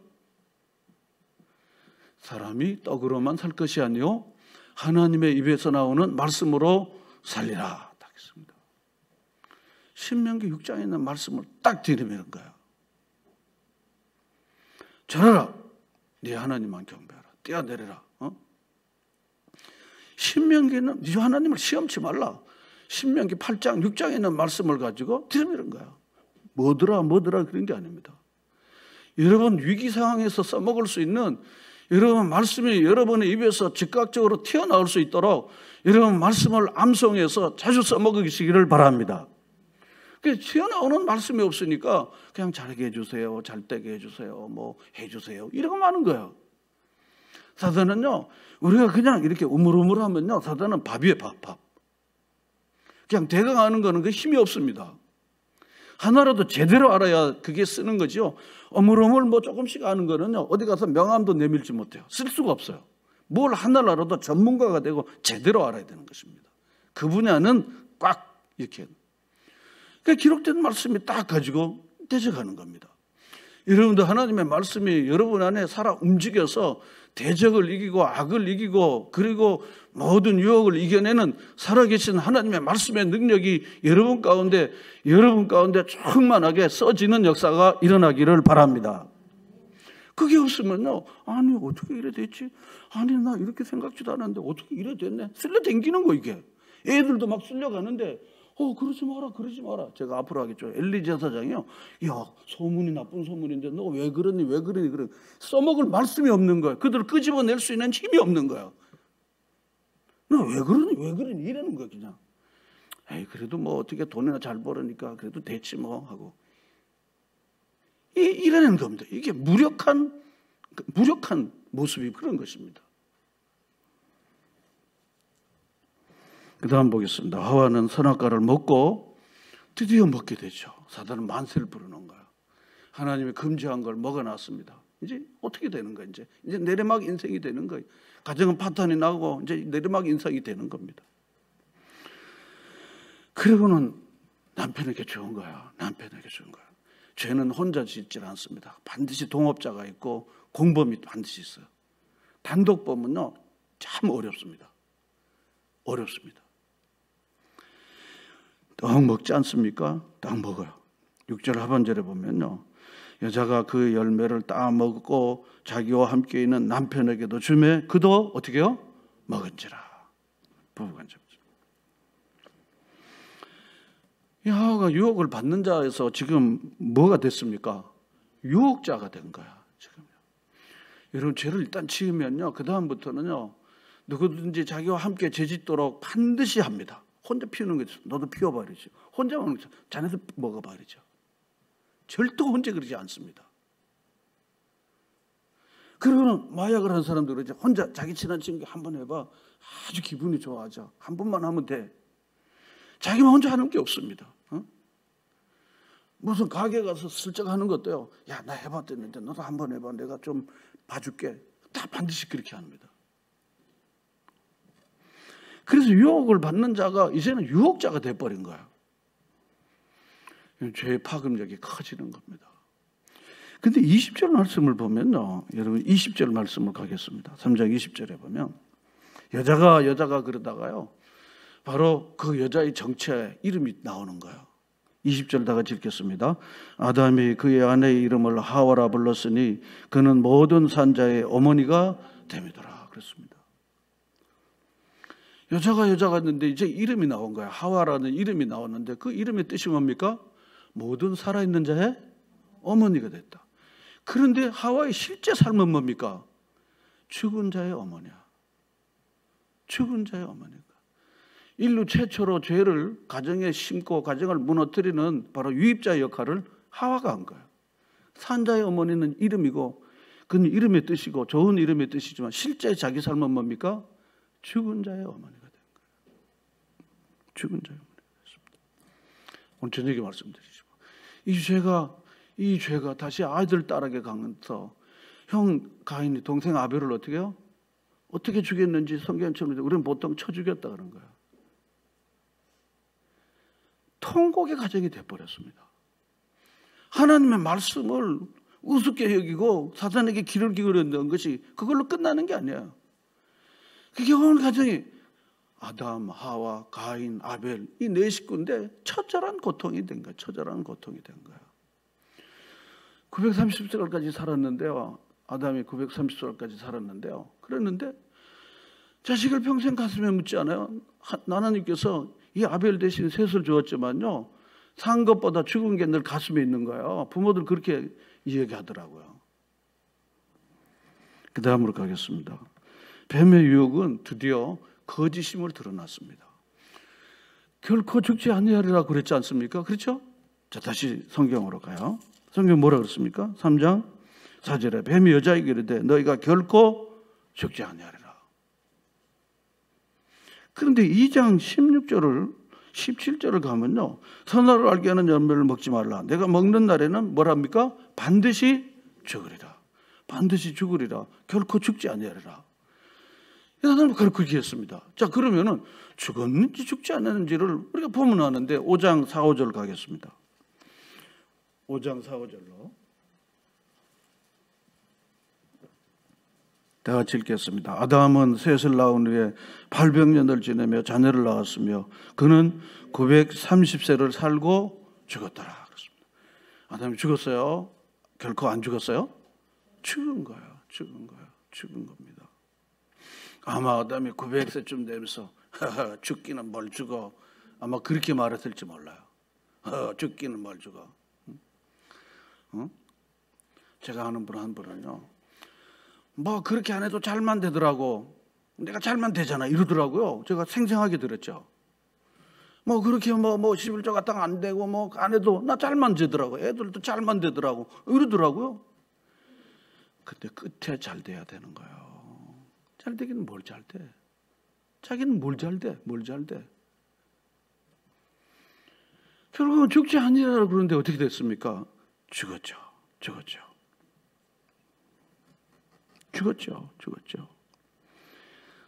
Speaker 1: 사람이 떡으로만 살 것이 아니요 하나님의 입에서 나오는 말씀으로 살리라. 딱 했습니다. 신명기 6장에 있는 말씀을 딱 들이미는 거예요. 전하라. 네 하나님만 경배하라. 뛰어내려라. 신명기는 네 하나님을 시험치 말라. 신명기 8장 6장에 있는 말씀을 가지고 들이미는 거예요. 뭐더라 그런 게 아닙니다. 여러분 위기 상황에서 써먹을 수 있는 여러분 말씀이 여러분의 입에서 즉각적으로 튀어나올 수 있도록 여러분 말씀을 암송해서 자주 써먹으시기를 바랍니다. 튀어나오는 말씀이 없으니까 그냥 잘하게 해주세요, 잘되게 해주세요, 뭐 해주세요 이러고 마는 거예요. 사단은요 우리가 그냥 이렇게 우물우물하면요 사단은 밥이에요. 밥. 그냥 대강하는 거는 그 힘이 없습니다. 하나라도 제대로 알아야 그게 쓰는 거죠. 어물어물 뭐 조금씩 아는 거는요 어디 가서 명함도 내밀지 못해요. 쓸 수가 없어요. 뭘 하나를 알아도 전문가가 되고 제대로 알아야 되는 것입니다. 그 분야는 꽉 이렇게 그러니까 기록된 말씀이 딱 가지고 대적하는 겁니다. 여러분도 하나님의 말씀이 여러분 안에 살아 움직여서 대적을 이기고 악을 이기고 그리고 모든 유혹을 이겨내는 살아계신 하나님의 말씀의 능력이 여러분 가운데 충만하게 써지는 역사가 일어나기를 바랍니다. 그게 없으면요, 아니 어떻게 이래 됐지? 아니 나 이렇게 생각지도 않았는데 어떻게 이래 됐네? 쓸려 댕기는 거 이게. 애들도 막 쓸려가는데 그러지 마라. 제가 앞으로 하겠죠. 엘리 제사장이요. 야, 소문이 나쁜 소문인데 너 왜 그러니 그래. 써먹을 말씀이 없는 거야. 그들을 끄집어낼 수 있는 힘이 없는 거야. 너 왜 그러니 이러는 거야 그냥. 에이 그래도 뭐 어떻게 돈이나 잘 벌으니까 그래도 됐지 뭐 하고. 이러는 겁니다. 이게 무력한 모습이 그런 것입니다. 그 다음 보겠습니다. 하와는 선악과를 먹고 드디어 먹게 되죠. 사단은 만세를 부르는 거예요. 하나님이 금지한 걸 먹어놨습니다. 이제 어떻게 되는 거예요? 이제 내리막 인생이 되는 거예요. 가정은 파탄이 나고 이제 내리막 인생이 되는 겁니다. 그리고는 남편에게 좋은 거야. 죄는 혼자 짓질 않습니다. 반드시 동업자가 있고 공범이 반드시 있어요. 단독범은요 참 어렵습니다. 떡 먹지 않습니까? 딱 먹어요. 6절 하반절에 보면요, 여자가 그 열매를 따 먹고 자기와 함께 있는 남편에게도 주매 그도 어떻게 해요? 먹은지라. 부부간접. 하와가 유혹을 받는 자에서 지금 뭐가 됐습니까? 유혹자가 된 거야 지금요. 여러분 죄를 일단 지으면요, 그 다음부터는요 누구든지 자기와 함께 죄짓도록 반드시 합니다. 혼자 피우는 거 있어. 너도 피워버리죠. 혼자 먹는 거 있어. 자네도 먹어버리죠. 절대 혼자 그러지 않습니다. 그리고는 마약을 하는 사람도 그러죠. 혼자 자기 친한 친구 한번 해봐. 아주 기분이 좋아하죠. 한 번만 하면 돼. 자기만 혼자 하는 게 없습니다. 무슨 가게 가서 슬쩍 하는 것도요. 야, 나 해봤댔는데 너도 한번 해봐. 내가 좀 봐줄게. 다 반드시 그렇게 합니다. 그래서 유혹을 받는 자가 이제는 유혹자가 돼버린 거야. 죄의 파급력이 커지는 겁니다. 근데 20절 말씀을 보면요, 여러분 20절 말씀을 가겠습니다. 3장 20절에 보면 여자가 그러다가요, 바로 그 여자의 정체에 이름이 나오는 거예요. 20절 다 같이 읽겠습니다. 아담이 그의 아내의 이름을 하와라 불렀으니 그는 모든 산자의 어머니가 됨이더라. 그랬습니다. 여자가 있는데 이제 이름이 나온 거야. 하와라는 이름이 나왔는데 그 이름의 뜻이 뭡니까? 모든 살아있는 자의 어머니가 됐다. 그런데 하와의 실제 삶은 뭡니까? 죽은 자의 어머니야. 인류 최초로 죄를 가정에 심고 가정을 무너뜨리는 바로 유입자의 역할을 하와가 한 거예요. 산자의 어머니는 이름이고 그는 이름의 뜻이고 좋은 이름의 뜻이지만 실제 자기 삶은 뭡니까? 죽은 자의 어머니가 된 거예요. 죽은 자의 어머니가 됐습니다. 오늘 저녁에 말씀드리죠. 이 죄가 다시 아이들 딸에게 가면서 형 가인이 동생 아벨을 어떻게 해요? 어떻게 죽였는지 성경처럼 우리는 보통 쳐 죽였다 그런 거예요. 통곡의 가정이 돼버렸습니다. 하나님의 말씀을 우습게 여기고 사단에게 귀를 기울였던 것이 그걸로 끝나는 게 아니에요. 그게 온 가정이 아담, 하와, 가인, 아벨 이 네 식구인데 처절한 고통이 된 거예요. 930세까지 살았는데요. 아담이 930세까지 살았는데요. 그랬는데 자식을 평생 가슴에 묻지 않아요. 하나님께서 이 아벨 대신 셋을 주었지만요, 산 것보다 죽은 게 늘 가슴에 있는 거예요. 부모들 그렇게 이야기하더라고요. 그 다음으로 가겠습니다. 뱀의 유혹은 드디어 거짓임을 드러났습니다. 결코 죽지 아니하리라 그랬지 않습니까? 그렇죠? 자, 다시 성경으로 가요. 성경 뭐라 그랬습니까? 3장 4절에 뱀이 여자에게 이르되 너희가 결코 죽지 아니하리라. 그런데 2장 17절을 가면요, 선악을 알게 하는 열매를 먹지 말라. 내가 먹는 날에는 뭐랍니까? 반드시 죽으리라. 결코 죽지 아니하리라. 하나님 그렇게 했습니다. 자, 그러면은 죽었는지 죽지 않았는지를 우리가 보면 아는데 5장 4, 5절 가겠습니다. 5장 4, 5절로 다 같이 읽겠습니다. 아담은 셋을 낳은 후에 800년을 지내며 자녀를 낳았으며 그는 930세를 살고 죽었더라. 그렇습니다. 아담이 죽었어요? 결코 안 죽었어요? 죽은 거예요. 죽은 겁니다. 아마 아담이 900세쯤 되면서 죽기는 뭘 죽어, 아마 그렇게 말했을지 몰라요. 죽기는 뭘 죽어. 제가 아는 한 분은요, 뭐 그렇게 안 해도 잘만 되더라고. 내가 잘만 되잖아 이러더라고요. 제가 생생하게 들었죠. 뭐 그렇게 뭐 11조 갖다가 안 되고 뭐 안 해도 나 잘만 되더라고. 애들도 잘만 되더라고 이러더라고요. 근데 끝에 잘 돼야 되는 거예요. 잘 되기는 뭘 잘 돼? 자기는 뭘 잘 돼? 결국은 죽지 아니하라 그러는데 어떻게 됐습니까? 죽었죠.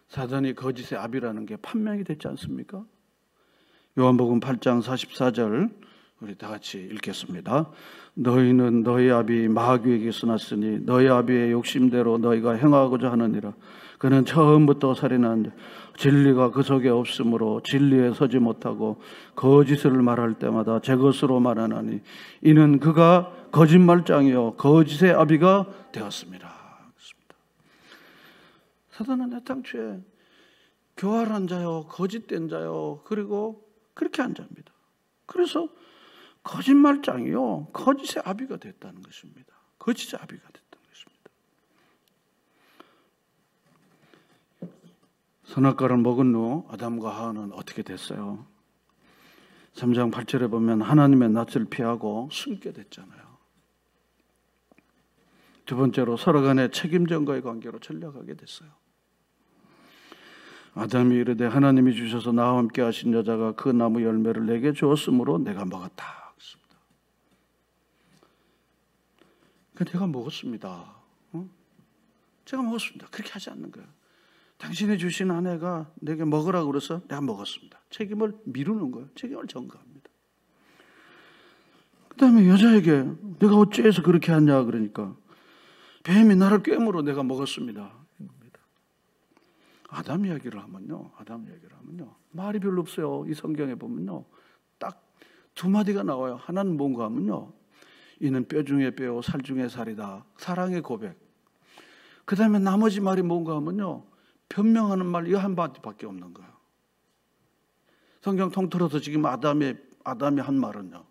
Speaker 1: 사단이 거짓의 아비라는 게 판명이 됐지 않습니까? 요한복음 8장 44절 우리 다 같이 읽겠습니다. 너희는 너희 아비 마귀에게서 났으니 너희 아비의 욕심대로 너희가 행하고자 하느니라. 그는 처음부터 살인한 자, 진리가 그 속에 없으므로 진리에 서지 못하고 거짓을 말할 때마다 제 것으로 말하나니 이는 그가 거짓말장이요 거짓의 아비가 되었습니다. 사단은 애당초에 교활한 자요 거짓된 자요 그리고 그렇게 한 자입니다. 그래서 거짓말장이요 거짓의 아비가 됐다는 것입니다. 거짓의 아비가 됐다는 것입니다. 선악과를 먹은 후 아담과 하와는 어떻게 됐어요? 3장 8절에 보면 하나님의 낯을 피하고 숨게 됐잖아요. 두 번째로 서로 간의 책임전가의 관계로 전락하게 됐어요. 아담이 이르되 하나님이 주셔서 나와 함께 하신 여자가 그 나무 열매를 내게 주었으므로 내가 먹었다. 내가 먹었습니다. 제가 먹었습니다. 그렇게 하지 않는 거예요. 당신이 주신 아내가 내게 먹으라고 그래서 내가 먹었습니다. 책임을 미루는 거예요. 책임을 전가합니다. 그 다음에 여자에게 내가 어째서 그렇게 하냐 그러니까 뱀이 나를 꿰물어 내가 먹었습니다. 아담 이야기를 하면요. 말이 별로 없어요. 이 성경에 보면요. 딱 두 마디가 나와요. 하나는 뭔가 하면요. 이는 뼈 중에 뼈요 살 중에 살이다. 사랑의 고백. 그 다음에 나머지 말이 뭔가 하면요. 변명하는 말 이 한 마디밖에 없는 거예요. 성경 통틀어서 지금 아담이 한 말은요.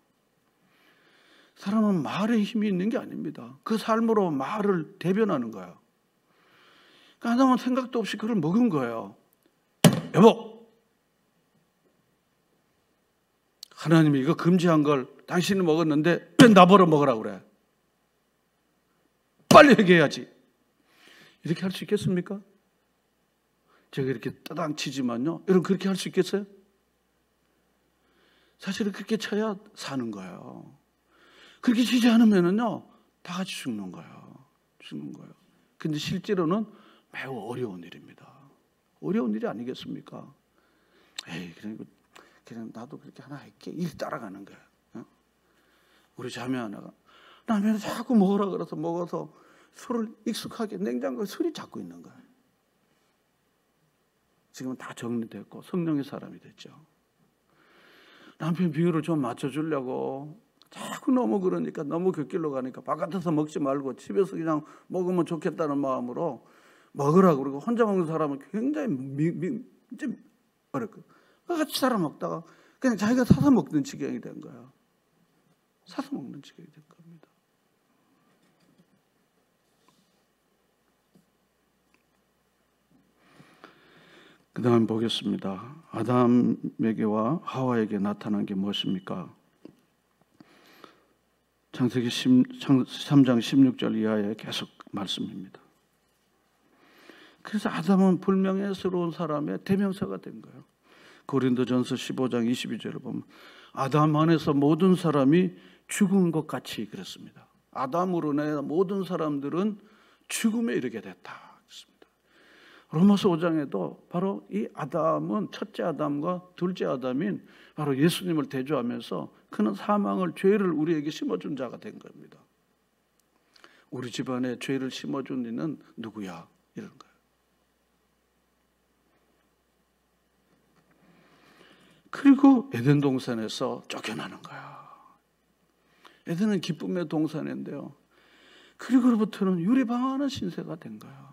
Speaker 1: 사람은 말에 힘이 있는 게 아닙니다. 그 삶으로 말을 대변하는 거예요. 아담은 생각도 없이 그걸 먹은 거예요. 여보, 하나님이 이거 금지한 걸 당신이 먹었는데 왜 나보러 먹으라고 그래? 빨리 회개해야지. 이렇게 할 수 있겠습니까? 제가 이렇게 따당 치지만요. 여러분 그렇게 할 수 있겠어요? 사실은 그렇게 쳐야 사는 거예요. 그렇게 치지 않으면은요, 다 같이 죽는 거예요. 근데 실제로는 매우 어려운 일입니다. 어려운 일이 아니겠습니까? 그냥 나도 그렇게 하나 할게. 일 따라가는 거예요. 우리 자매 하나가 라면을 자꾸 먹으라 그래서 먹어서 술을 익숙하게 냉장고에 술이 자꾸 있는 거예요. 지금은 다 정리됐고 성령의 사람이 됐죠. 남편 비율을 좀 맞춰주려고 자꾸 너무 그러니까 너무 곁길로 가니까 바깥에서 먹지 말고 집에서 그냥 먹으면 좋겠다는 마음으로 먹으라고 그러고 혼자 먹는 사람은 굉장히 어렵고 같이 살아 먹다가 그냥 자기가 사서 먹는 지경이 된 거야. 사서 먹는 지경이 된 겁니다. 그 다음 보겠습니다. 아담에게와 하와에게 나타난 게 무엇입니까? 창세기 3장 16절 이하에 계속 말씀입니다. 그래서 아담은 불명예스러운 사람의 대명사가 된 거예요. 고린도전서 15장 22절을 보면 아담 안에서 모든 사람이 죽은 것 같이 그랬습니다. 아담으로 인해 모든 사람들은 죽음에 이르게 됐다. 로마서 5장에도 바로 이 아담은 첫째 아담과 둘째 아담인 바로 예수님을 대조하면서 그는 사망을 죄를 우리에게 심어준 자가 된 겁니다. 우리 집안에 죄를 심어준 이는 누구야? 이런 거예요. 그리고 에덴 동산에서 쫓겨나는 거야. 에덴은 기쁨의 동산인데요. 그리고로부터는 유리방황하는 신세가 된 거야.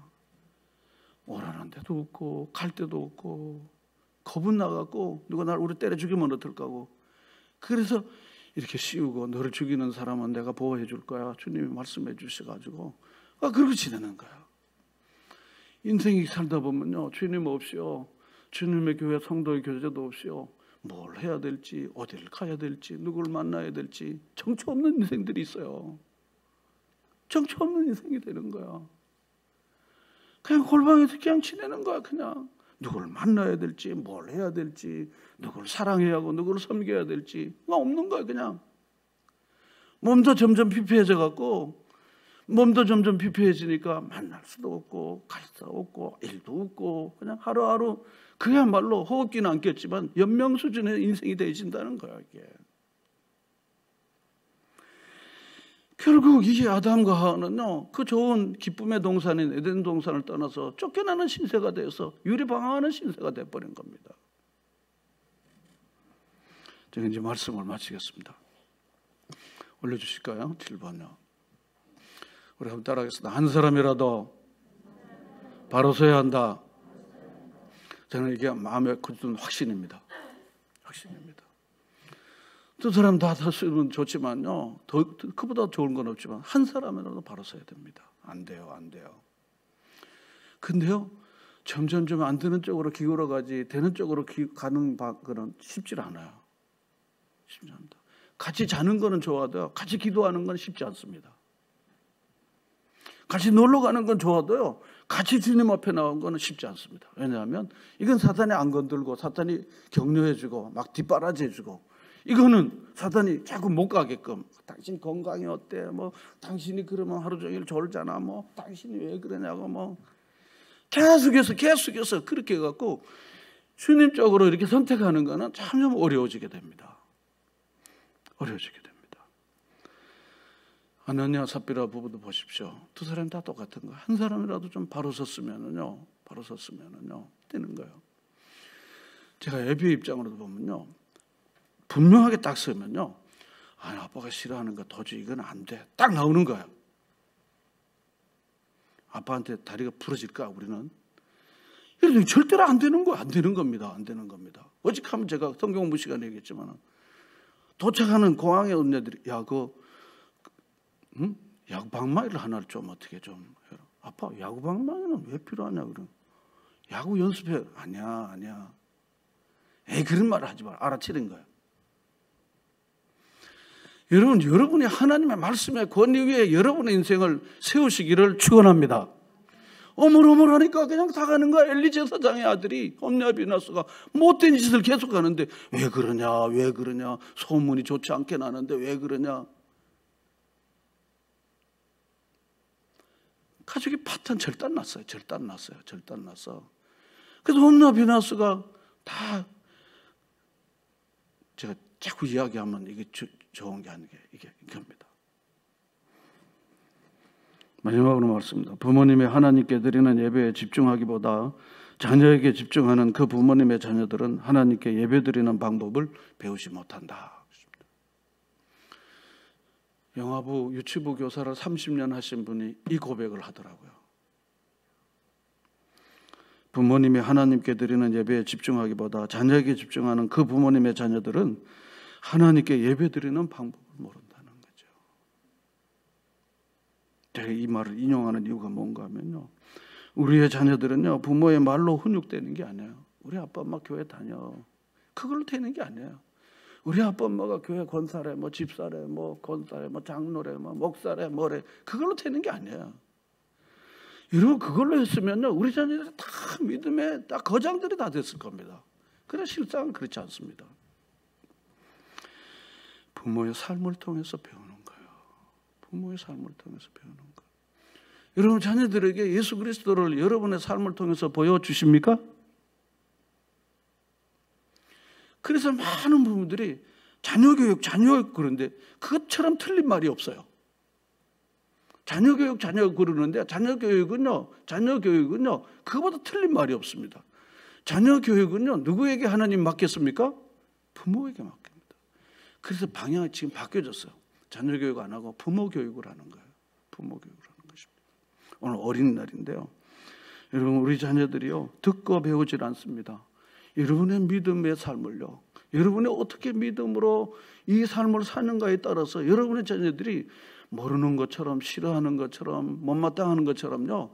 Speaker 1: 오라는 데도 없고 갈 데도 없고 겁은 나갖고 누가 날 우리 때려 죽이면 어떨까 하고, 그래서 이렇게 씌우고 너를 죽이는 사람은 내가 보호해 줄 거야. 주님이 말씀해 주셔가지고 그렇게 지내는 거야. 인생이 살다 보면요, 주님 없이요, 주님의 교회 성도의 교제도 없이요, 뭘 해야 될지, 어디를 가야 될지, 누구를 만나야 될지 정처 없는 인생들이 있어요. 정처 없는 인생이 되는 거야. 그냥 골방에서 그냥 지내는 거야. 그냥 누구를 만나야 될지, 뭘 해야 될지, 누구를 사랑해야 하고 누구를 섬겨야 될지 없는 거야. 그냥 몸도 점점 피폐해져 갖고, 몸도 점점 피폐해지니까 만날 수도 없고 갈 수도 없고 일도 없고 그냥 하루하루 그야말로 허겁지는 않겠지만 연명 수준의 인생이 되어진다는 거야. 이게 결국 이 아담과 하와는요, 그 좋은 기쁨의 동산인 에덴 동산을 떠나서 쫓겨나는 신세가 되어서 유리방황하는 신세가 되어버린 겁니다. 제가 이제 말씀을 마치겠습니다. 올려주실까요? 7번요. 우리 한번 따라하겠습니다. 한 사람이라도 바로 서야 한다. 저는 이게 마음에 굳은 확신입니다. 확신입니다. 두 사람 다 섰으면 좋지만요, 그보다 좋은 건 없지만 한 사람이라도 바로 서야 됩니다. 안 돼요, 안 돼요. 근데요, 점점 좀 안 되는 쪽으로 기울어 가지 되는 쪽으로 가는 거는 쉽지 않아요. 쉽지 않다. 같이 자는 거는 좋아도요, 같이 기도하는 건 쉽지 않습니다. 같이 놀러 가는 건 좋아도요, 같이 주님 앞에 나온 거는 쉽지 않습니다. 왜냐하면 이건 사탄이 안 건들고 사탄이 격려해주고 막 뒷바라지해주고, 이거는 사탄이 자꾸 못 가게끔, 당신 건강이 어때? 뭐 당신이 그러면 하루 종일 졸잖아. 뭐 당신이 왜 그러냐고 뭐 계속해서 그렇게 해갖고 주님 쪽으로 이렇게 선택하는 거는 점점 어려워지게 됩니다. 어려워지게 됩니다. 아나니아 삽비라 부부도 보십시오. 두 사람 다 똑같은 거예요. 한 사람이라도 좀 바로 섰으면은요, 되는 거예요. 제가 애비의 입장으로도 보면요, 분명하게 딱 서면요, 아빠가 싫어하는 거 도저히 이건 안 돼. 딱 나오는 거예요. 아빠한테 다리가 부러질까 우리는? 이래도 절대로 안 되는 거, 안 되는 겁니다. 안 되는 겁니다. 어직하면 제가 성경 공부 시간에 얘기했지만, 도착하는 공항에 온 애들이 야구 방망이를 하나를 좀 어떻게 좀 해라. 아빠 야구 방망이는 왜 필요하냐 그럼. 야구 연습해. 아니야. 에이 그런 말을 하지 마라. 알아채는 거야. 여러분이 하나님의 말씀의 권위 위에 여러분의 인생을 세우시기를 축원합니다. 어물어물하니까 그냥 다 가는 거야. 엘리 제사장의 아들이 홈리와 비나스가 못된 짓을 계속 하는데 왜 그러냐 소문이 좋지 않게 나는데 왜 그러냐. 가족이 파탄 절단 났어요. 그래서 홈리와 비나스가 다, 제가 자꾸 이야기하면 이게 좋은 게 아니게 이겁니다. 마지막으로 말씀입니다. 부모님이 하나님께 드리는 예배에 집중하기보다 자녀에게 집중하는 그 부모님의 자녀들은 하나님께 예배 드리는 방법을 배우지 못한다. 영화부 유치부 교사를 30년 하신 분이 이 고백을 하더라고요. 부모님이 하나님께 드리는 예배에 집중하기보다 자녀에게 집중하는 그 부모님의 자녀들은 하나님께 예배 드리는 방법을 모른다는 거죠. 제가 이 말을 인용하는 이유가 뭔가 하면요, 우리의 자녀들은요, 부모의 말로 훈육되는 게 아니에요. 우리 아빠 엄마 교회 다녀, 그걸로 되는 게 아니에요. 우리 아빠 엄마가 교회 권사래, 뭐 집사래, 뭐 권사래, 뭐 장로래, 뭐 목사래, 뭐래, 그걸로 되는 게 아니에요. 여러분 그걸로 했으면요, 우리 자녀들이 다 믿음의 다 거장들이 다 됐을 겁니다. 그러나 실상은 그렇지 않습니다. 부모의 삶을 통해서 배우는 거예요. 부모의 삶을 통해서 배우는 거예요. 여러분 자녀들에게 예수 그리스도를 여러분의 삶을 통해서 보여주십니까? 그래서 많은 부모들이 자녀 교육 그런데 그것처럼 틀린 말이 없어요. 자녀 교육 그러는데 자녀 교육은요 그거보다 틀린 말이 없습니다. 자녀 교육은요 누구에게 하나님 맡겼습니까? 부모에게 맡깁니다. 그래서 방향이 지금 바뀌어졌어요. 자녀 교육 안 하고 부모 교육을 하는 거예요. 부모 교육을 하는 것입니다. 오늘 어린이날인데요. 여러분, 우리 자녀들이요 듣고 배우질 않습니다. 여러분의 믿음의 삶을요, 여러분이 어떻게 믿음으로 이 삶을 사는가에 따라서 여러분의 자녀들이 모르는 것처럼, 싫어하는 것처럼, 못마땅하는 것처럼요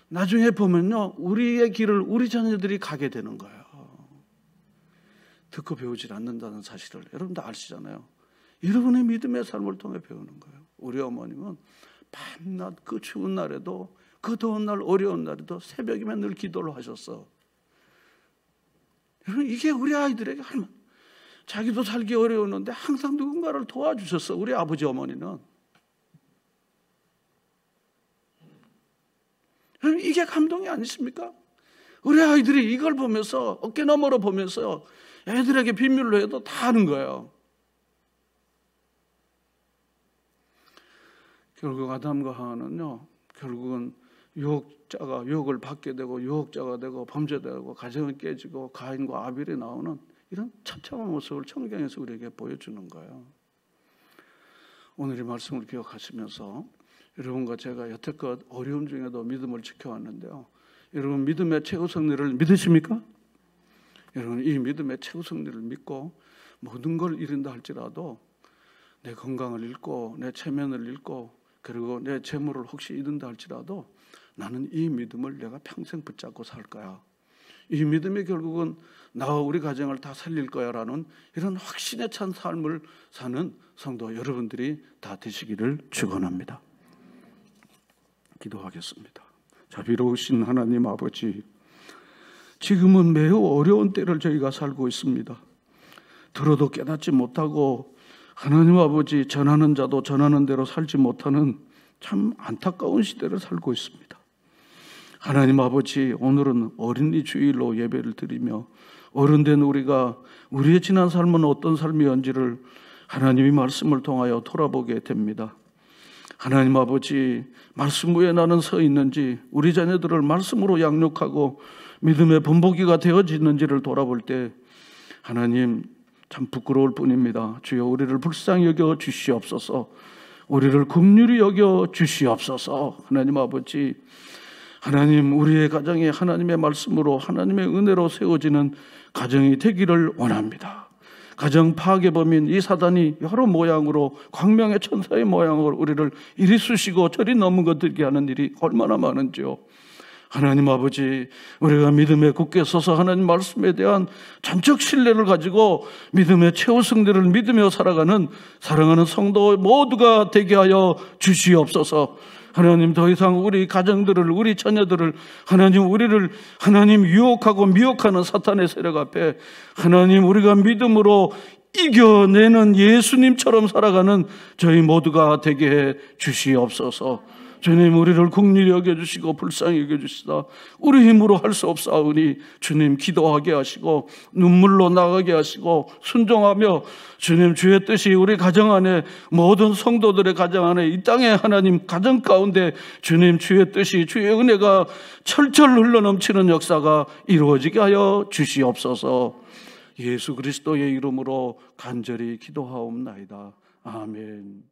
Speaker 1: 나중에 보면요 우리의 길을 우리 자녀들이 가게 되는 거예요. 듣고 배우질 않는다는 사실을 여러분도 아시잖아요. 여러분의 믿음의 삶을 통해 배우는 거예요. 우리 어머님은 밤낮 그 추운 날에도, 그 더운 날, 어려운 날에도 새벽이면 늘 기도를 하셨어. 여러분, 이게 우리 아이들에게 자기도 살기 어려웠는데 항상 누군가를 도와주셨어. 우리 아버지 어머니는. 여러분, 이게 감동이 아니십니까? 우리 아이들이 이걸 보면서 어깨너머로 보면서 애들에게 비밀로 해도 다 하는 거예요. 결국 아담과 하와는요 결국은 유혹을 받게 되고 유혹자가 되고 범죄되고 가정이 깨지고 가인과 아벨이 나오는 이런 처참한 모습을 성경에서 우리에게 보여주는 거예요. 오늘 이 말씀을 기억하시면서 여러분과 제가 여태껏 어려움 중에도 믿음을 지켜왔는데요, 여러분 믿음의 최후 승리를 믿으십니까? 여러분, 이 믿음의 최후 승리를 믿고 모든 걸 잃는다 할지라도 내 건강을 잃고 내 체면을 잃고 그리고 내 재물을 혹시 잃는다 할지라도 나는 이 믿음을 내가 평생 붙잡고 살 거야. 이 믿음이 결국은 나와 우리 가정을 다 살릴 거야 라는 이런 확신에 찬 삶을 사는 성도 여러분들이 다 되시기를 축원합니다. 기도하겠습니다. 자비로우신 하나님 아버지, 지금은 매우 어려운 때를 저희가 살고 있습니다. 들어도 깨닫지 못하고 하나님 아버지 전하는 자도 전하는 대로 살지 못하는 참 안타까운 시대를 살고 있습니다. 하나님 아버지, 오늘은 어린이 주일로 예배를 드리며 어른된 우리가 우리의 지난 삶은 어떤 삶이었는지를 하나님의 말씀을 통하여 돌아보게 됩니다. 하나님 아버지, 말씀 위에 나는 서 있는지, 우리 자녀들을 말씀으로 양육하고 믿음의 본보기가 되어지는지를 돌아볼 때 하나님 참 부끄러울 뿐입니다. 주여, 우리를 불쌍히 여겨 주시옵소서. 우리를 긍휼히 여겨 주시옵소서. 하나님 아버지, 하나님 우리의 가정이 하나님의 말씀으로 하나님의 은혜로 세워지는 가정이 되기를 원합니다. 가정 파괴범인 이 사단이 여러 모양으로, 광명의 천사의 모양으로 우리를 이리 쑤시고 저리 넘어뜨리게 하는 일이 얼마나 많은지요. 하나님 아버지, 우리가 믿음에 굳게 서서 하나님 말씀에 대한 전적 신뢰를 가지고 믿음의 최후 승리를 믿으며 살아가는 사랑하는 성도 모두가 되게 하여 주시옵소서. 하나님, 더 이상 우리 가정들을, 우리 자녀들을, 하나님 우리를 하나님 유혹하고 미혹하는 사탄의 세력 앞에 하나님 우리가 믿음으로 이겨내는 예수님처럼 살아가는 저희 모두가 되게 해 주시옵소서. 주님, 우리를 긍휼히 여겨주시고 불쌍히 여겨주시다. 우리 힘으로 할 수 없사오니 주님 기도하게 하시고 눈물로 나가게 하시고 순종하며 주님 주의 뜻이 우리 가정 안에, 모든 성도들의 가정 안에, 이 땅에 하나님 가정 가운데 주님 주의 뜻이, 주의 은혜가 철철 흘러넘치는 역사가 이루어지게 하여 주시옵소서. 예수 그리스도의 이름으로 간절히 기도하옵나이다. 아멘.